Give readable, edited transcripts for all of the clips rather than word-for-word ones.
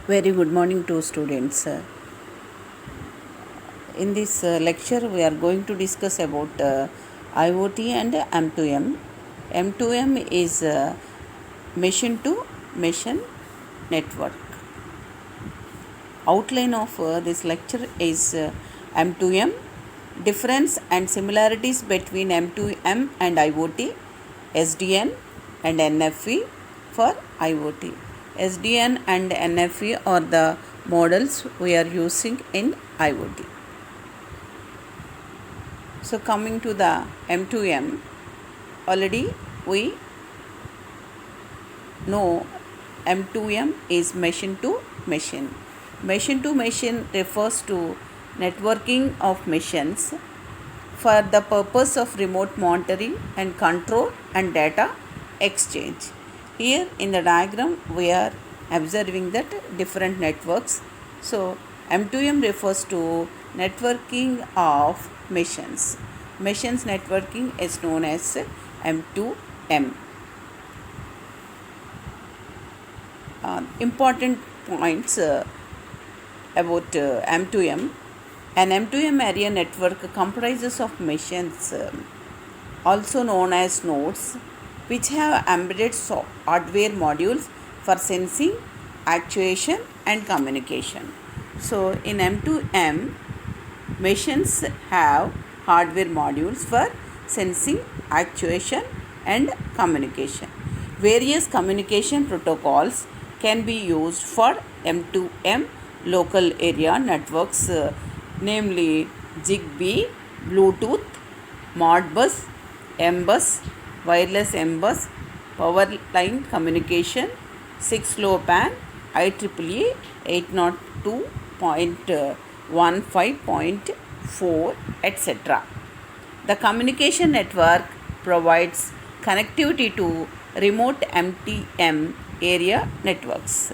Very good morning to students. In this lecture, we are going to discuss about IoT and M2M. M2M is machine to machine network. Outline of this lecture is M2M, difference and similarities between M2M and IoT, SDN and NFV for IoT. SDN and NFV are the models we are using in IoT. So coming to the M2M, already we know M2M is machine to machine. Machine to machine refers to networking of machines for the purpose of remote monitoring and control and data exchange. Here in the diagram we are observing that different networks. So M2M refers to networking of machines. Machines networking is known as M2M. Important points about M2M. An M2M area network comprises of machines, also known as nodes, which have embedded hardware modules for sensing, actuation and communication. So in M2M, machines have hardware modules for sensing, actuation and communication. Various communication protocols can be used for M2M local area networks, namely Zigbee, Bluetooth, Modbus, MBus, wireless MBus, power line communication, 6LoWPAN, IEEE 802.15.4, etc. The communication network provides connectivity to remote M2M area networks.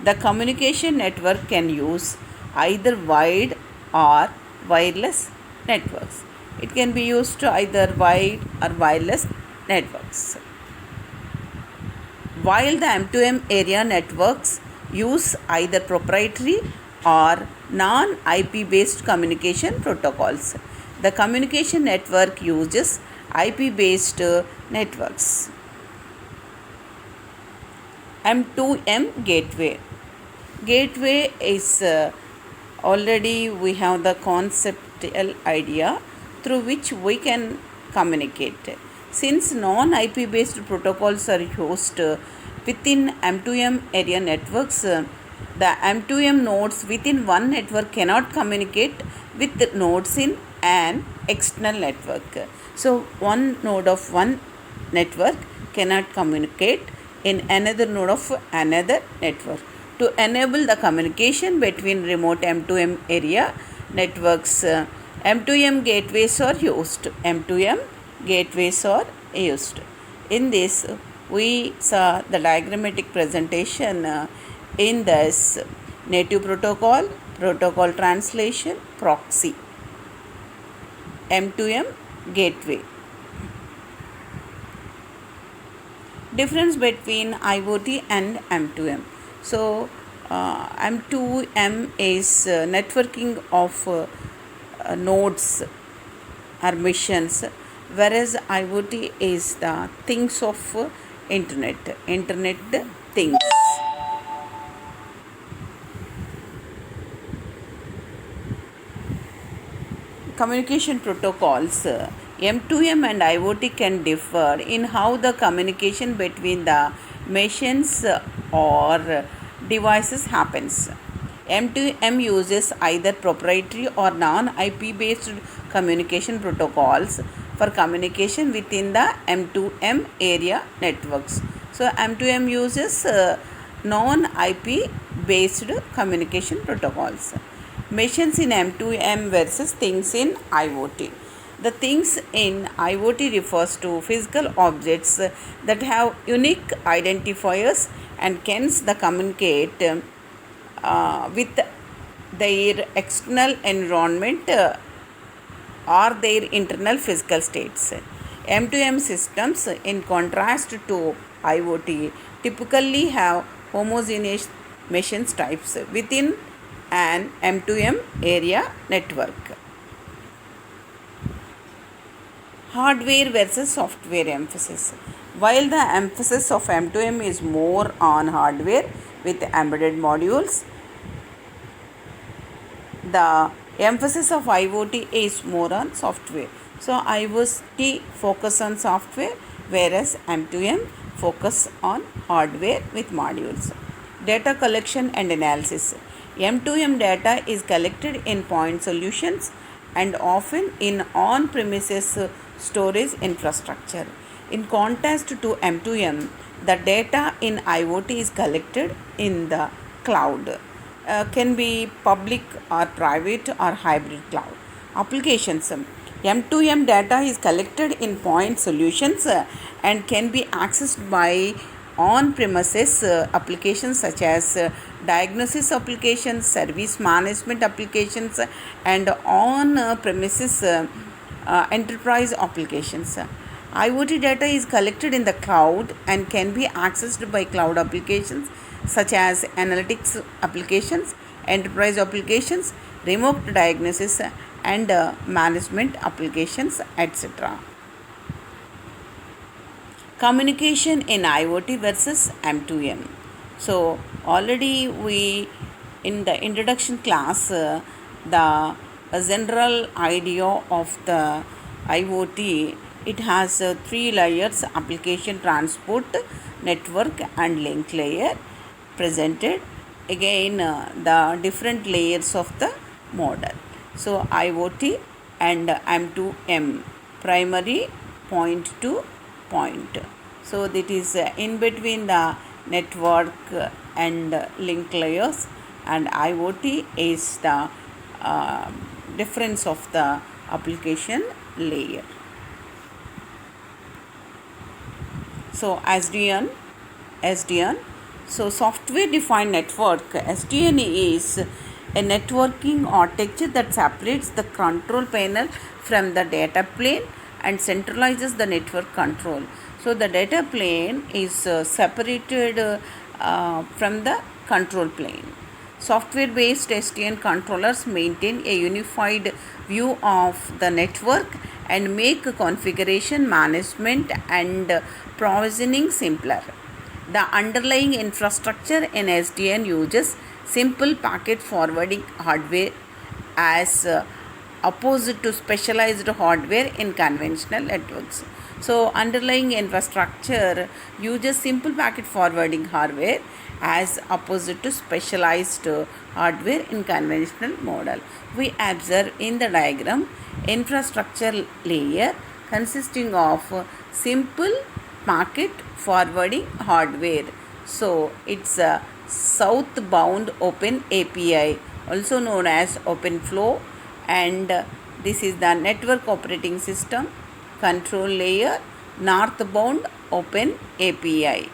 The communication network can use either wired or wireless networks. It can be used to either wired or wireless networks. While the M2M area networks use either proprietary or non-IP based communication protocols, the communication network uses IP based networks. M2M gateway. Gateway is already we have the conceptual idea through which we can communicate. Since non-IP based protocols are used within M2M area networks, the M2M nodes within one network cannot communicate with nodes in an external network. So one node of one network cannot communicate in another node of another network. To enable the communication between remote M2M area networks, M2M gateways are used. M2M gateways are used. In this, we saw the diagrammatic presentation in this native protocol, protocol translation, proxy, M2M gateway. Difference between IoT and M2M. So M2M is networking of nodes or missions, whereas IoT is the things of internet things. Communication protocols, M2M and IoT can differ in how the communication between the machines or devices happens. M2M uses either proprietary or non-IP based communication protocols for communication within the M2M area networks. So M2M uses non-IP based communication protocols. Machines in M2M versus things in IoT. The things in IoT refers to physical objects that have unique identifiers and can communicate with their external environment or their internal physical states. M2M systems, in contrast to IoT, typically have homogeneous machines types within an M2M area network. Hardware versus software emphasis. While the emphasis of M2M is more on hardware with embedded modules, the emphasis of IoT is more on software. So IoT focus on software, whereas M2M focus on hardware with modules. Data collection and analysis. M2M data is collected in point solutions and often in on-premises storage infrastructure. In contrast to M2M, the data in IoT is collected in the cloud. Can be public or private or hybrid cloud. Applications. M2M data is collected in point solutions and can be accessed by on-premises applications such as diagnosis applications, service management applications, and on-premises enterprise applications. IoT data is collected in the cloud and can be accessed by cloud applications such as analytics applications, enterprise applications, remote diagnosis, and management applications, etc. Communication in IoT versus M2M. So already we in the introduction class the general idea of the IoT, it has three layers: application, transport, network, and link layer presented. Again the different layers of the model. So IoT and M2M, primary, point to point. So that is in between the network and link layers, and IoT is the difference of the application layer. So SDN. So software defined network, SDN, is a networking architecture that separates the control panel from the data plane and centralizes the network control. So the data plane is separated from the control plane. Software based SDN controllers maintain a unified view of the network and make configuration management and provisioning simpler. The underlying infrastructure in SDN uses simple packet forwarding hardware as opposed to specialized hardware in conventional networks. So underlying infrastructure uses simple packet forwarding hardware as opposed to specialized hardware in conventional model. We observe in the diagram infrastructure layer consisting of simple packet forwarding hardware. So it's a southbound open API, also known as OpenFlow, and this is the network operating system control layer, northbound open API.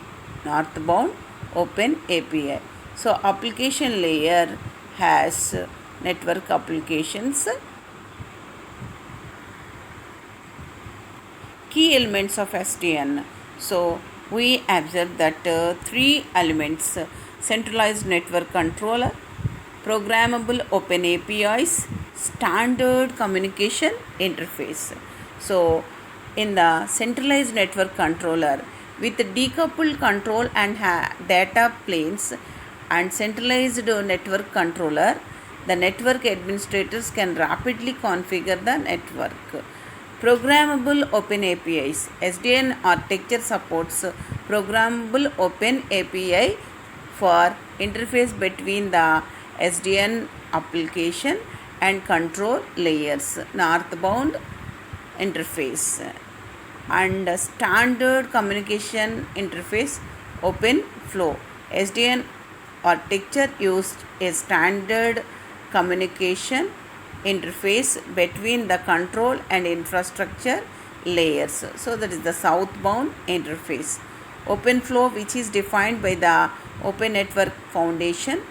So application layer has network applications. Key elements of SDN. So we observe that three elements: centralized network controller, programmable open APIs, standard communication interface. So in the centralized network controller, with decoupled control and data planes and centralized network controller, the network administrators can rapidly configure the network. Programmable open APIs. SDN architecture supports programmable open API for interface between the SDN application and control layers, northbound interface, and standard communication interface, OpenFlow. SDN architecture used a standard communication interface between the control and infrastructure layers. So that is the southbound interface. OpenFlow, which is defined by the Open Network Foundation,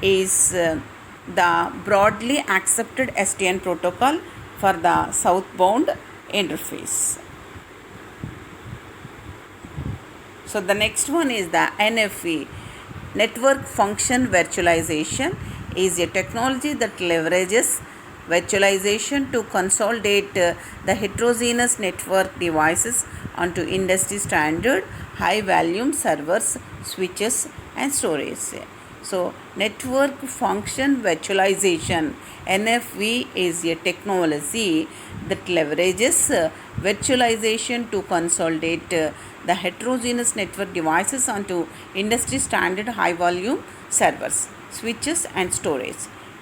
is the broadly accepted SDN protocol for the southbound interface. So the next one is the NFV, Network function virtualization is a technology that leverages virtualization to consolidate the heterogeneous network devices onto industry standard high volume servers, switches, and storage. So, network function virtualization NFV is a technology that leverages virtualization to consolidate the heterogeneous network devices onto industry standard high volume servers, switches, and storage.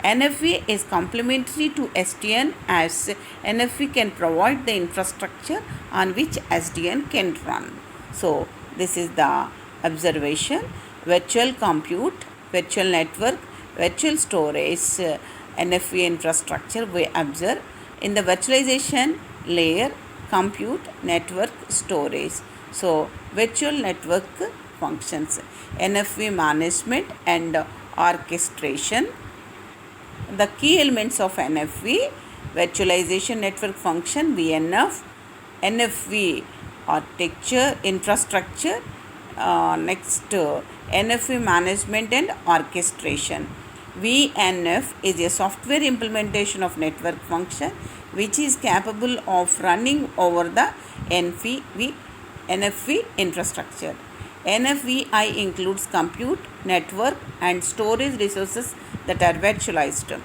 NFV is complementary to SDN as NFV can provide the infrastructure on which SDN can run. So, this is the observation. Virtual compute, virtual network, virtual storage, NFV infrastructure we observe. In the virtualization layer, compute, network, storage. So, virtual network functions, NFV management and orchestration. The key elements of NFV: virtualization network function VNF, NFV architecture infrastructure, NFV management and orchestration. VNF is a software implementation of network function which is capable of running over the NFV infrastructure. NFVI includes compute, network, and storage resources that are virtualized.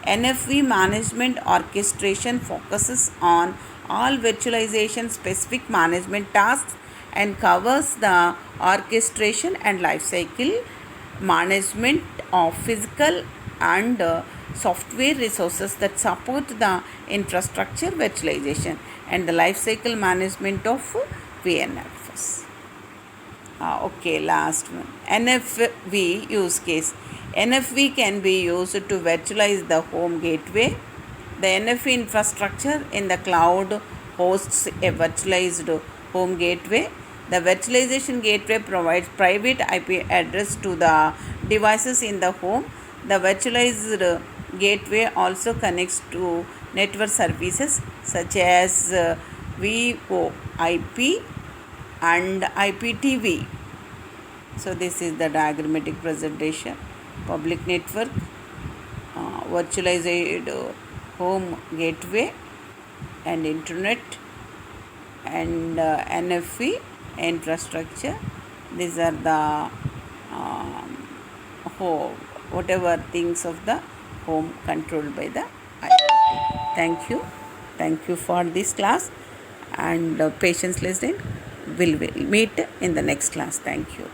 NFV management orchestration focuses on all virtualization specific management tasks and covers the orchestration and lifecycle management of physical and software resources that support the infrastructure virtualization and the lifecycle management of VNFs. Okay, last one. NFV use case. NFV can be used to virtualize the home gateway. The NFV infrastructure in the cloud hosts a virtualized home gateway. The virtualization gateway provides private IP address to the devices in the home. The virtualized gateway also connects to network services such as VoIP and IPTV. So, this is the diagrammatic presentation. Public network, virtualized home gateway and internet, and NFV infrastructure. These are the whatever things of the home controlled by the IoT. Thank you for this class, and patience listening. We'll meet in the next class. Thank you.